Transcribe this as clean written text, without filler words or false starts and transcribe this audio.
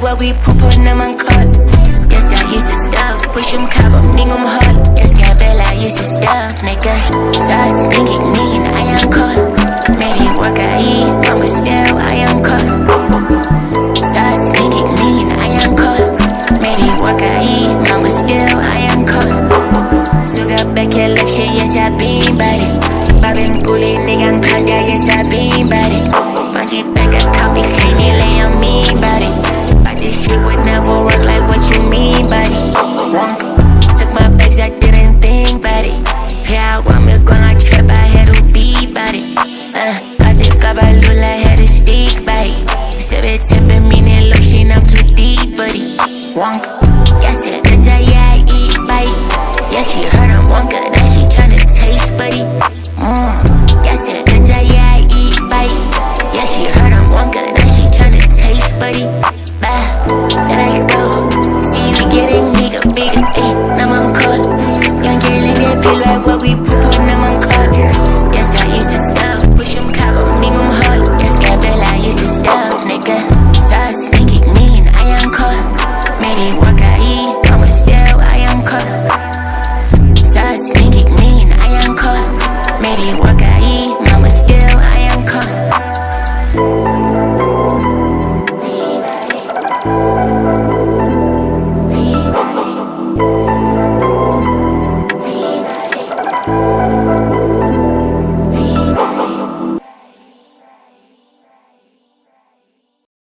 what we put them on cut. Yes, I used to stuff, push them cab up, ning hard. Yes, can't bell, I used to stuff, nigga. Sauce, nigga, mean, I am caught. Made it work, I eat, mama still, I am caught. Sauce, nigga, mean, I am caught. Made it work, I eat, mama still, I am caught. So got back your lecture, yes, I been body. Babin bully, nigga, I'm panda, yes, I been body. Manji back, I cop me clean, lay on me body. But this shit would never work like what you mean, buddy. Wonk, took my bags, I didn't think about it. Yeah, I want me gonna trip, I had to be body. Cause it got a lula, had a stick bite. Said it tipping me, look, she I'm too deep, buddy. Wonk.